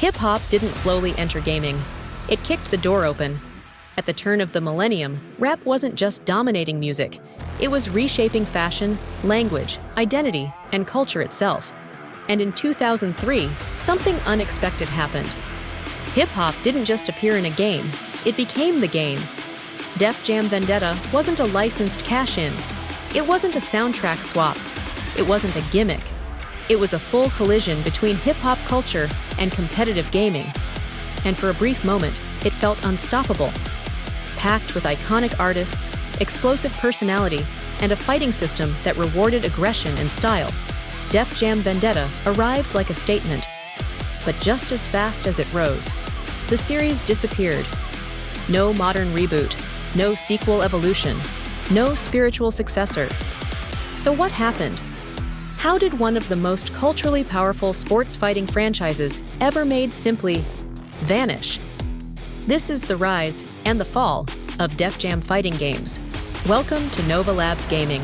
Hip-hop didn't slowly enter gaming. It kicked the door open. At the turn of the millennium, rap wasn't just dominating music. It was reshaping fashion, language, identity, and culture itself. And in 2003, something unexpected happened. Hip-hop didn't just appear in a game, it became the game. Def Jam Vendetta wasn't a licensed cash-in. It wasn't a soundtrack swap. It wasn't a gimmick. It was a full collision between hip-hop culture and competitive gaming. And for a brief moment, it felt unstoppable. Packed with iconic artists, explosive personality, and a fighting system that rewarded aggression and style, Def Jam Vendetta arrived like a statement. But just as fast as it rose, the series disappeared. No modern reboot, no sequel evolution, no spiritual successor. So what happened? How did one of the most culturally powerful sports fighting franchises ever made simply vanish? This is the rise and the fall of Def Jam fighting games. Welcome to Nova Labs Gaming.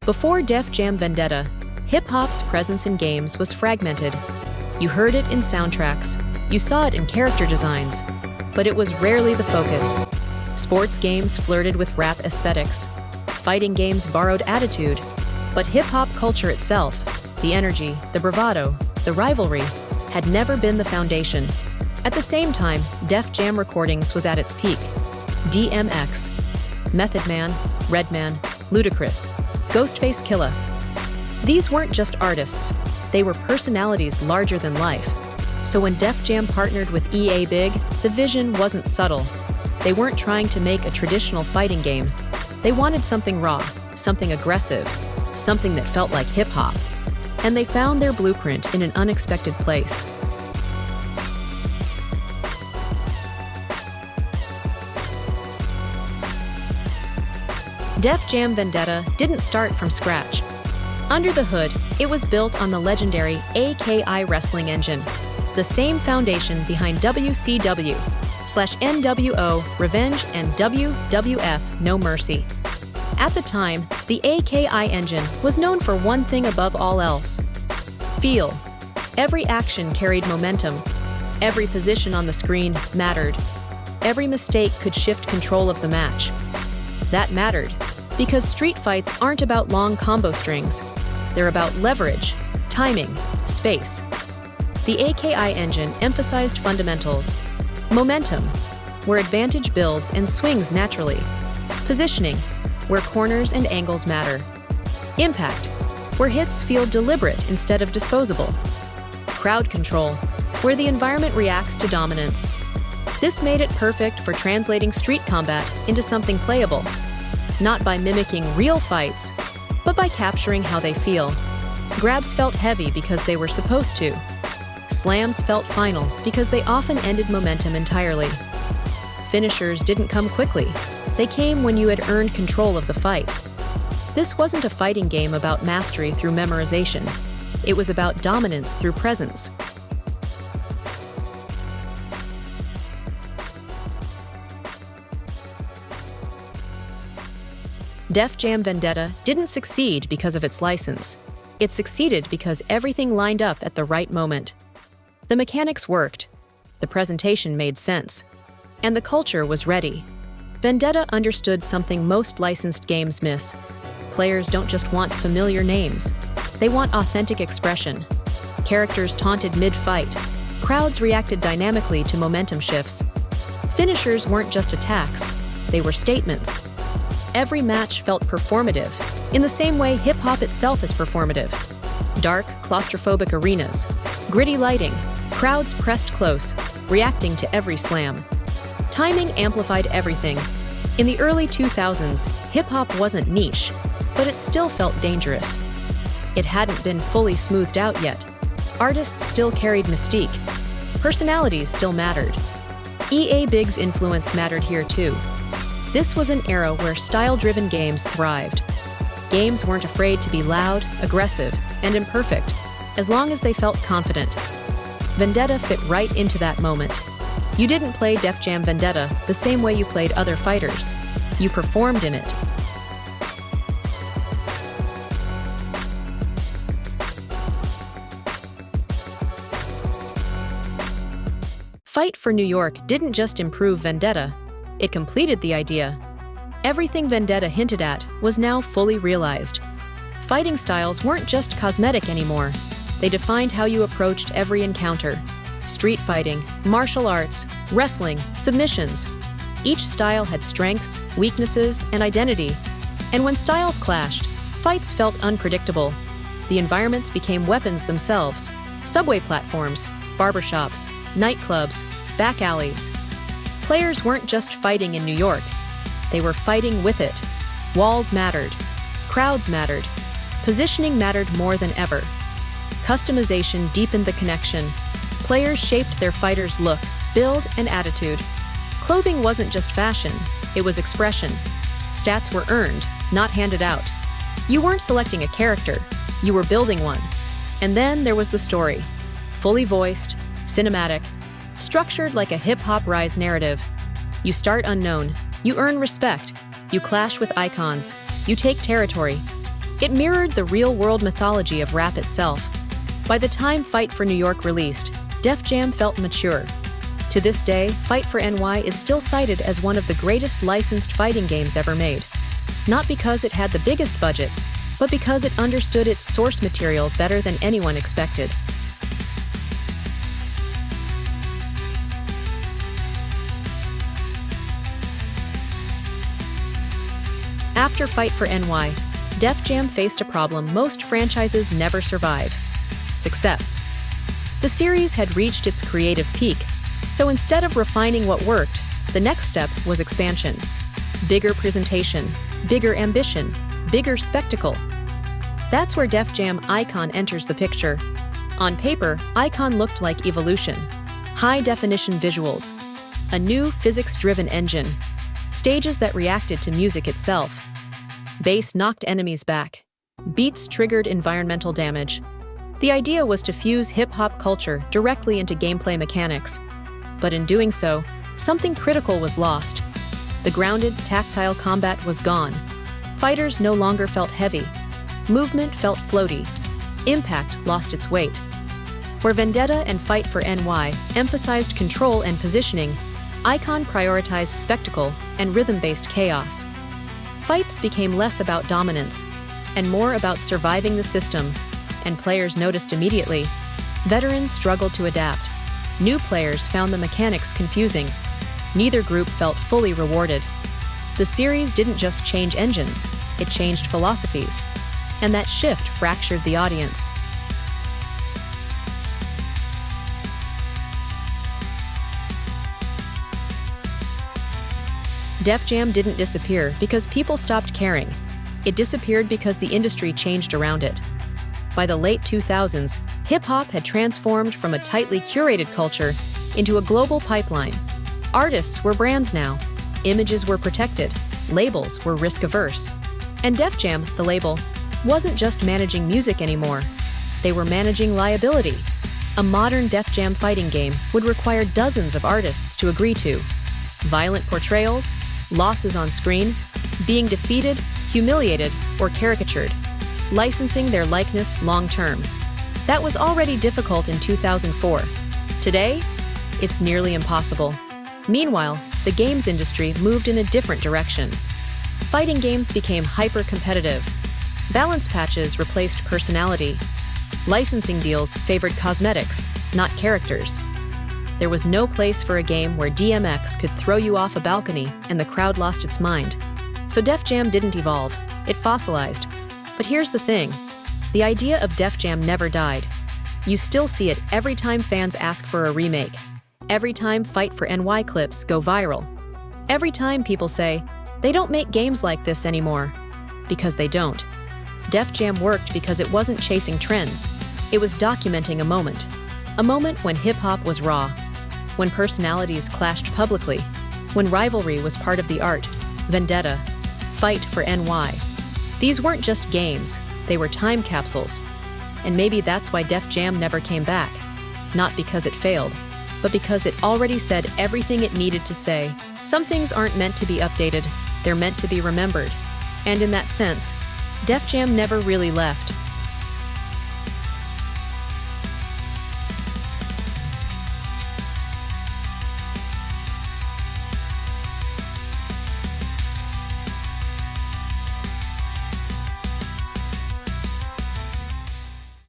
Before Def Jam Vendetta, hip-hop's presence in games was fragmented. You heard it in soundtracks, you saw it in character designs, but it was rarely the focus. Sports games flirted with rap aesthetics. Fighting games borrowed attitude, but hip-hop culture itself, the energy, the bravado, the rivalry, had never been the foundation. At the same time, Def Jam Recordings was at its peak. DMX, Method Man, Redman, Ludacris, Ghostface Killah. These weren't just artists, they were personalities larger than life. So when Def Jam partnered with EA Big, the vision wasn't subtle. They weren't trying to make a traditional fighting game. They wanted something raw, something aggressive, something that felt like hip-hop. And they found their blueprint in an unexpected place. Def Jam Vendetta didn't start from scratch. Under the hood, it was built on the legendary AKI wrestling engine, the same foundation behind WCW/NWO Revenge and WWF No Mercy. At the time, the AKI engine was known for one thing above all else: feel. Every action carried momentum. Every position on the screen mattered. Every mistake could shift control of the match. That mattered because street fights aren't about long combo strings. They're about leverage, timing, space. The AKI engine emphasized fundamentals: momentum, where advantage builds and swings naturally; positioning, where corners and angles matter; impact, where hits feel deliberate instead of disposable; crowd control, where the environment reacts to dominance. This made it perfect for translating street combat into something playable, not by mimicking real fights, but by capturing how they feel. Grabs felt heavy because they were supposed to. Slams felt final because they often ended momentum entirely. Finishers didn't come quickly. They came when you had earned control of the fight. This wasn't a fighting game about mastery through memorization. It was about dominance through presence. Def Jam Vendetta didn't succeed because of its license. It succeeded because everything lined up at the right moment. The mechanics worked, the presentation made sense, and the culture was ready. Vendetta understood something most licensed games miss. Players don't just want familiar names. They want authentic expression. Characters taunted mid-fight. Crowds reacted dynamically to momentum shifts. Finishers weren't just attacks. They were statements. Every match felt performative, in the same way hip-hop itself is performative. Dark, claustrophobic arenas, gritty lighting, crowds pressed close, reacting to every slam. Timing amplified everything. In the early 2000s, hip-hop wasn't niche, but it still felt dangerous. It hadn't been fully smoothed out yet. Artists still carried mystique. Personalities still mattered. EA Big's influence mattered here too. This was an era where style-driven games thrived. Games weren't afraid to be loud, aggressive, and imperfect, as long as they felt confident. Vendetta fit right into that moment. You didn't play Def Jam Vendetta the same way you played other fighters. You performed in it. Fight for New York didn't just improve Vendetta, it completed the idea. Everything Vendetta hinted at was now fully realized. Fighting styles weren't just cosmetic anymore. They defined how you approached every encounter. Street fighting, martial arts, wrestling, submissions. Each style had strengths, weaknesses, and identity. And when styles clashed, fights felt unpredictable. The environments became weapons themselves. Subway platforms, barbershops, nightclubs, back alleys. Players weren't just fighting in New York. They were fighting with it. Walls mattered. Crowds mattered. Positioning mattered more than ever. Customization deepened the connection. Players shaped their fighters' look, build, and attitude. Clothing wasn't just fashion, it was expression. Stats were earned, not handed out. You weren't selecting a character, you were building one. And then there was the story. Fully voiced, cinematic, structured like a hip-hop rise narrative. You start unknown, you earn respect, you clash with icons, you take territory. It mirrored the real-world mythology of rap itself. By the time Fight for New York released, Def Jam felt mature. To this day, Fight for NY is still cited as one of the greatest licensed fighting games ever made. Not because it had the biggest budget, but because it understood its source material better than anyone expected. After Fight for NY, Def Jam faced a problem most franchises never survive: success. The series had reached its creative peak, so instead of refining what worked, the next step was expansion. Bigger presentation, bigger ambition, bigger spectacle. That's where Def Jam Icon enters the picture. On paper, Icon looked like evolution. High-definition visuals, a new physics-driven engine, stages that reacted to music itself. Bass knocked enemies back. Beats triggered environmental damage. The idea was to fuse hip-hop culture directly into gameplay mechanics. But in doing so, something critical was lost. The grounded, tactile combat was gone. Fighters no longer felt heavy. Movement felt floaty. Impact lost its weight. Where Vendetta and Fight for NY emphasized control and positioning, Icon prioritized spectacle and rhythm-based chaos. Fights became less about dominance and more about surviving the system, and players noticed immediately. Veterans struggled to adapt. New players found the mechanics confusing. Neither group felt fully rewarded. The series didn't just change engines, it changed philosophies, and that shift fractured the audience. Def Jam didn't disappear because people stopped caring. It disappeared because the industry changed around it. By the late 2000s, hip-hop had transformed from a tightly curated culture into a global pipeline. Artists were brands now. Images were protected. Labels were risk-averse. And Def Jam, the label, wasn't just managing music anymore. They were managing liability. A modern Def Jam fighting game would require dozens of artists to agree to. Violent portrayals, losses on screen, being defeated, humiliated, or caricatured, licensing their likeness long-term. That was already difficult in 2004. Today, it's nearly impossible. Meanwhile, the games industry moved in a different direction. Fighting games became hyper-competitive. Balance patches replaced personality. Licensing deals favored cosmetics, not characters. There was no place for a game where DMX could throw you off a balcony and the crowd lost its mind. So Def Jam didn't evolve, it fossilized. But here's the thing, the idea of Def Jam never died. You still see it every time fans ask for a remake. Every time Fight for NY clips go viral. Every time people say, they don't make games like this anymore. Because they don't. Def Jam worked because it wasn't chasing trends. It was documenting a moment. A moment when hip-hop was raw. When personalities clashed publicly, when rivalry was part of the art. Vendetta, Fight for NY. These weren't just games, they were time capsules. And maybe that's why Def Jam never came back. Not because it failed, but because it already said everything it needed to say. Some things aren't meant to be updated, they're meant to be remembered. And in that sense, Def Jam never really left.